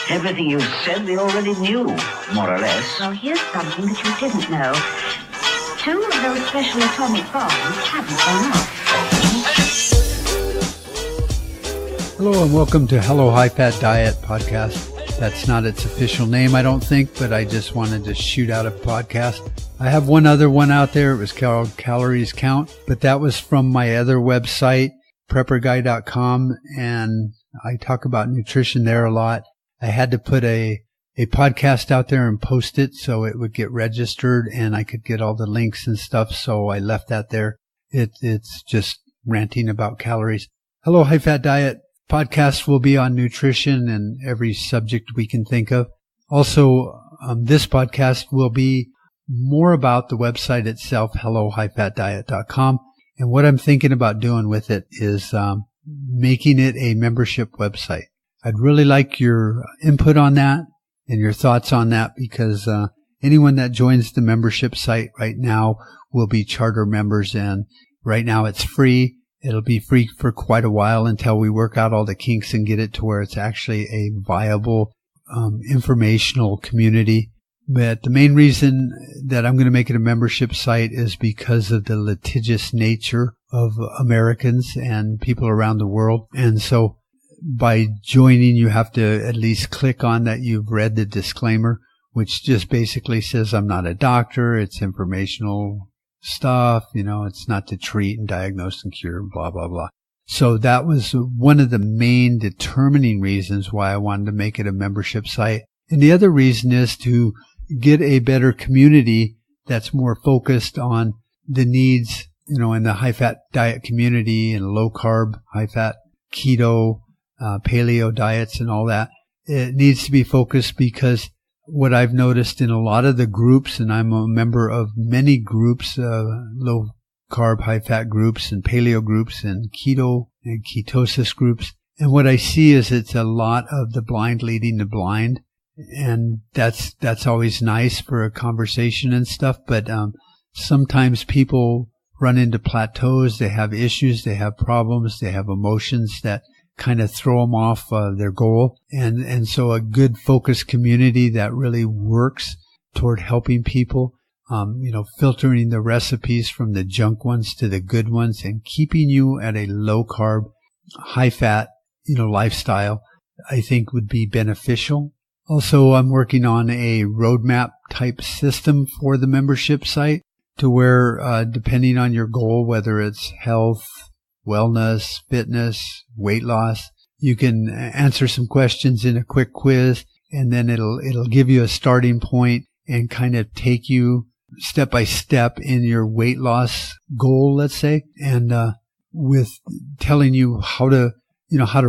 Everything you said we already knew, more or less. Well, here's something that you didn't know. 2 of those special atomic bombs haven't gone off. Hello and welcome to Hello High Fat Diet podcast. That's not its official name, I don't think, but I just wanted to shoot out a podcast. I have one other one out there. It was called Calories Count, but that was from my other website, prepperguy.com, and I talk about nutrition there a lot. I had to put a podcast out there and post it so it would get registered and I could get all the links and stuff, so I left that there. It's just ranting about calories. Hello High Fat Diet. Podcasts will be on nutrition and every subject we can think of. Also, this podcast will be more about the website itself, hellohighfatdiet.com. And what I'm thinking about doing with it is making it a membership website. I'd really like your input on that and your thoughts on that, because anyone that joins the membership site right now will be charter members, and right now it's free. It'll be free for quite a while until we work out all the kinks and get it to where it's actually a viable informational community. But the main reason that I'm going to make it a membership site is because of the litigious nature of Americans and people around the world. And so by joining, you have to at least click on that you've read the disclaimer, which just basically says I'm not a doctor. It's informational stuff, it's not to treat and diagnose and cure, blah, blah, blah. So that was one of the main determining reasons why I wanted to make it a membership site. And the other reason is to get a better community that's more focused on the needs, in the high fat diet community and low carb, high fat, keto, paleo diets and all that. It needs to be focused because what I've noticed in a lot of the groups, and I'm a member of many groups, low carb, high fat groups and paleo groups and keto and ketosis groups. And what I see is it's a lot of the blind leading the blind. And that's always nice for a conversation and stuff. But, sometimes people run into plateaus. They have issues. They have problems. They have emotions that kind of throw them off their goal. And so a good focused community that really works toward helping people, filtering the recipes from the junk ones to the good ones and keeping you at a low carb, high fat, lifestyle, I think would be beneficial. Also, I'm working on a roadmap type system for the membership site to where, depending on your goal, whether it's health, wellness, fitness, weight loss, you can answer some questions in a quick quiz, and then it'll give you a starting point and kind of take you step by step in your weight loss goal, let's say, and with telling you how to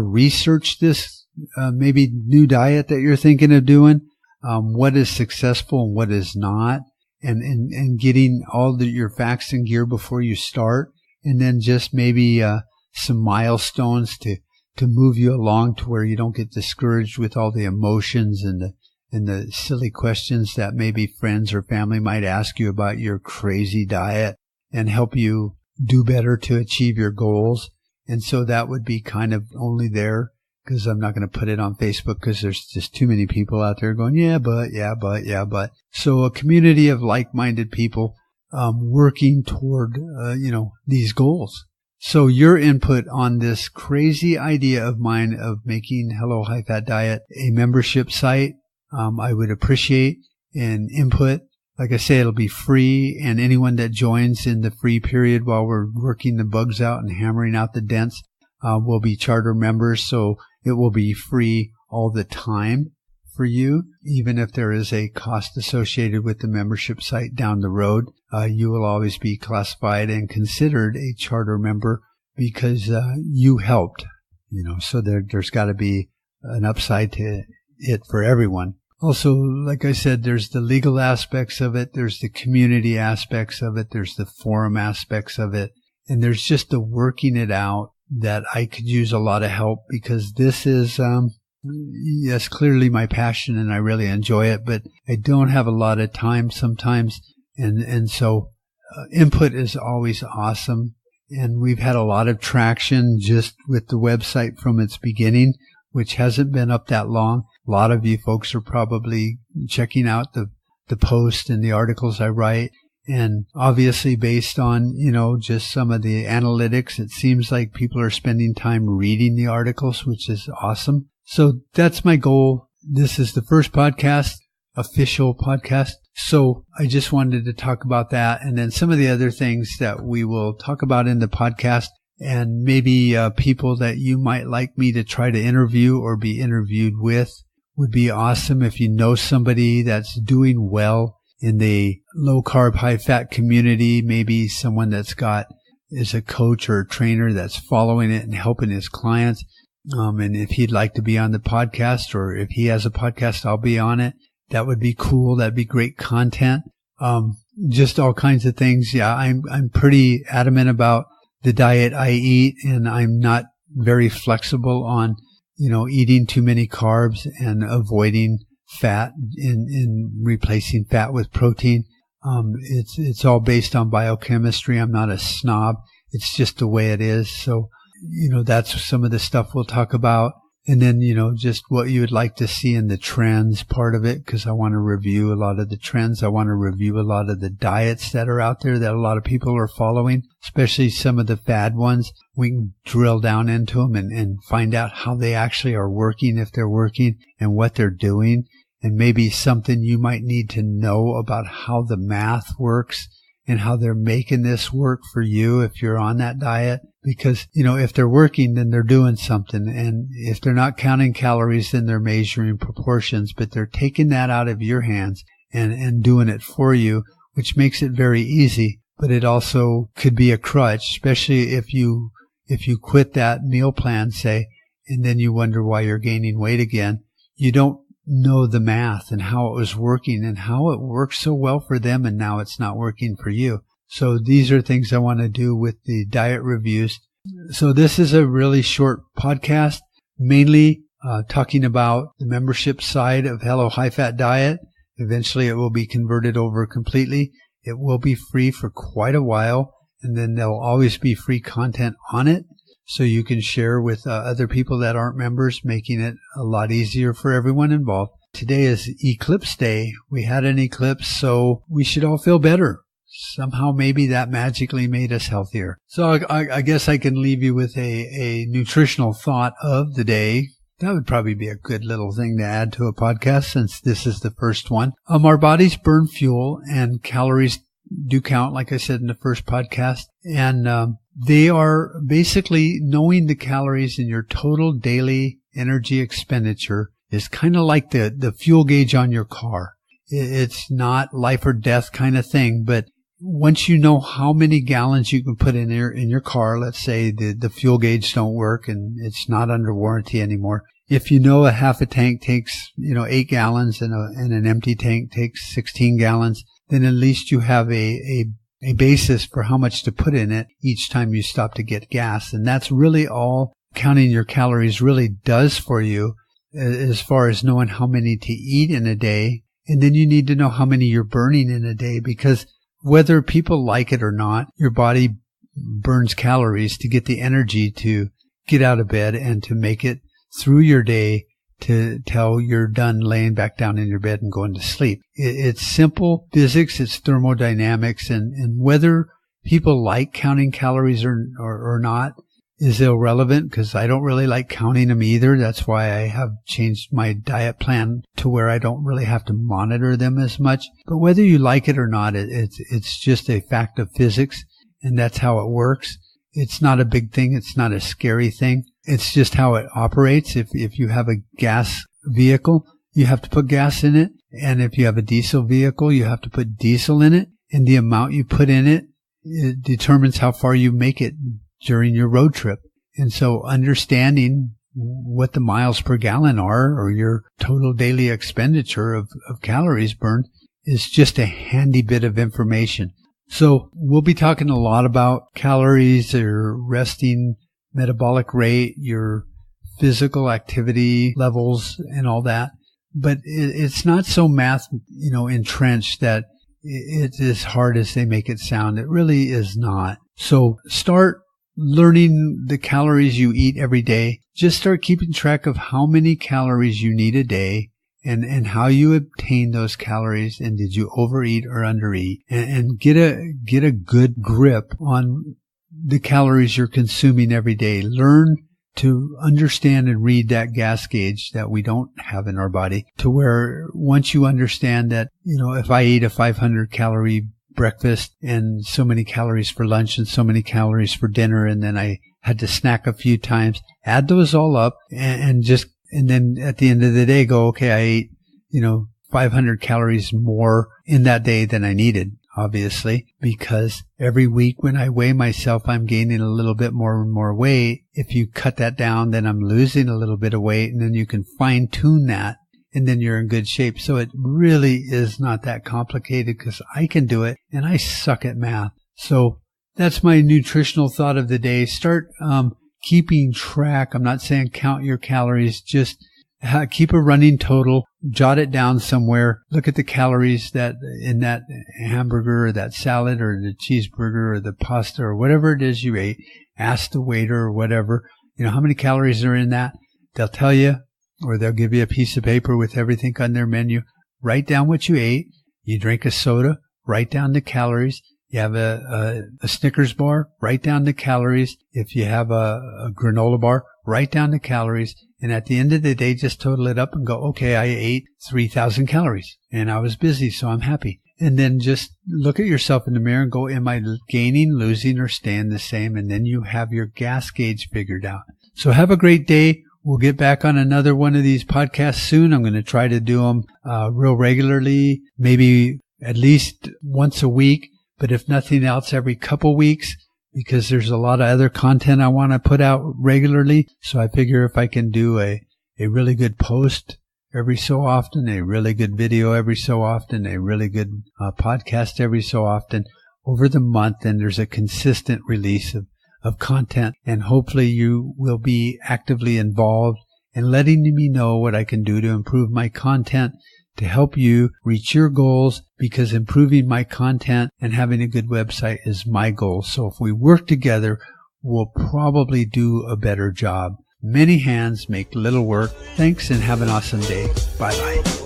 research this maybe new diet that you're thinking of doing, what is successful and what is not, and getting all your facts and gear before you start. And then just maybe some milestones to move you along to where you don't get discouraged with all the emotions and the silly questions that maybe friends or family might ask you about your crazy diet, and help you do better to achieve your goals. And so that would be kind of only there, because I'm not going to put it on Facebook because there's just too many people out there going, yeah, but. So a community of like-minded people working toward, these goals. So your input on this crazy idea of mine of making Hello High Fat Diet a membership site, I would appreciate an input. Like I say, it'll be free, and anyone that joins in the free period while we're working the bugs out and hammering out the dents, will be charter members. So it will be free all the time for you. Even if there is a cost associated with the membership site down the road, you will always be classified and considered a charter member because you helped. So there's got to be an upside to it for everyone. Also, like I said, there's the legal aspects of it, there's the community aspects of it, there's the forum aspects of it, and there's just the working it out that I could use a lot of help, because this is yes, clearly my passion and I really enjoy it, but I don't have a lot of time sometimes. And so input is always awesome. And we've had a lot of traction just with the website from its beginning. which hasn't been up that long. A lot of you folks are probably checking out the post and the articles I write. And obviously based on, just some of the analytics, it seems like people are spending time reading the articles, which is awesome. So that's my goal. This is the first podcast, official podcast. So I just wanted to talk about that, and then some of the other things that we will talk about in the podcast, and maybe people that you might like me to try to interview or be interviewed with would be awesome. If you know somebody that's doing well in the low carb, high fat community, maybe someone that's is a coach or a trainer that's following it and helping his clients. And if he'd like to be on the podcast, or if he has a podcast, I'll be on it. That would be cool. That'd be great content. Just all kinds of things. Yeah, I'm pretty adamant about the diet I eat, and I'm not very flexible on, eating too many carbs and avoiding fat in replacing fat with protein. It's all based on biochemistry. I'm not a snob. It's just the way it is. So, that's some of the stuff we'll talk about. And then, just what you would like to see in the trends part of it, because I want to review a lot of the trends. I want to review a lot of the diets that are out there that a lot of people are following, especially some of the fad ones. We can drill down into them and find out how they actually are working, if they're working, and what they're doing. And maybe something you might need to know about how the math works and how they're making this work for you if you're on that diet. Because, if they're working, then they're doing something. And if they're not counting calories, then they're measuring proportions. But they're taking that out of your hands and doing it for you, which makes it very easy. But it also could be a crutch, especially if you quit that meal plan, say, and then you wonder why you're gaining weight again. You don't know the math and how it was working and how it worked so well for them, and now it's not working for you. So these are things I want to do with the diet reviews. So this is a really short podcast, mainly talking about the membership side of Hello High Fat Diet. Eventually it will be converted over completely. It will be free for quite a while, and then there'll always be free content on it. So you can share with other people that aren't members, making it a lot easier for everyone involved. Today is Eclipse Day. We had an eclipse, so we should all feel better. Somehow maybe that magically made us healthier. So I guess I can leave you with a nutritional thought of the day. That would probably be a good little thing to add to a podcast, since this is the first one. Our bodies burn fuel, and calories do count, like I said in the first podcast. And they are basically, knowing the calories in your total daily energy expenditure is kind of like the fuel gauge on your car. It's not life or death kind of thing, but once you know how many gallons you can put in your car, let's say the fuel gauge don't work and it's not under warranty anymore. If you know a half a tank takes, 8 gallons and an empty tank takes 16 gallons, then at least you have a basis for how much to put in it each time you stop to get gas. And that's really all counting your calories really does for you, as far as knowing how many to eat in a day. And then you need to know how many you're burning in a day, because whether people like it or not, your body burns calories to get the energy to get out of bed and to make it through your day till you're done laying back down in your bed and going to sleep. It's simple physics, it's thermodynamics, and whether people like counting calories or not is irrelevant, because I don't really like counting them either. That's why I have changed my diet plan to where I don't really have to monitor them as much. But whether you like it or not, it's just a fact of physics, and that's how it works. It's not a big thing. It's not a scary thing. It's just how it operates. If you have a gas vehicle, you have to put gas in it. And if you have a diesel vehicle, you have to put diesel in it. And the amount you put in it determines how far you make it during your road trip. And so understanding what the miles per gallon are, or your total daily expenditure of calories burned, is just a handy bit of information. So we'll be talking a lot about calories, your resting metabolic rate, your physical activity levels, and all that. But it's not so math, entrenched that it's as hard as they make it sound. It really is not. So start learning the calories you eat every day. just start keeping track of how many calories you need a day and how you obtain those calories, and did you overeat or undereat, and get a good grip on the calories you're consuming every day. Learn to understand and read that gas gauge that we don't have in our body, to where once you understand that, if I ate a 500 calorie breakfast and so many calories for lunch and so many calories for dinner, and then I had to snack a few times, add those all up and then at the end of the day go, okay, I ate, 500 calories more in that day than I needed, obviously, because every week when I weigh myself, I'm gaining a little bit more and more weight. If you cut that down, then I'm losing a little bit of weight, and then you can fine tune that, and then you're in good shape. So it really is not that complicated, because I can do it and I suck at math. So that's my nutritional thought of the day. Start keeping track. I'm not saying count your calories, just keep a running total, jot it down somewhere, look at the calories that in that hamburger or that salad or the cheeseburger or the pasta or whatever it is you ate. Ask the waiter or whatever, how many calories are in that. They'll tell you, or they'll give you a piece of paper with everything on their menu. Write down what you ate. You drink a soda, write down the calories. You have a Snickers bar, write down the calories. If you have a granola bar, write down the calories. And at the end of the day, just total it up and go, okay, I ate 3,000 calories and I was busy, so I'm happy. And then just look at yourself in the mirror and go, am I gaining, losing, or staying the same? And then you have your gas gauge figured out. So have a great day. We'll get back on another one of these podcasts soon. I'm going to try to do them real regularly, maybe at least once a week. But if nothing else, every couple weeks, because there's a lot of other content I want to put out regularly. So I figure if I can do a really good post every so often, a really good video every so often, a really good podcast every so often over the month, then there's a consistent release of content. And hopefully you will be actively involved in letting me know what I can do to improve my content, to help you reach your goals, because improving my content and having a good website is my goal. So if we work together, we'll probably do a better job. Many hands make little work. Thanks and have an awesome day. Bye-bye.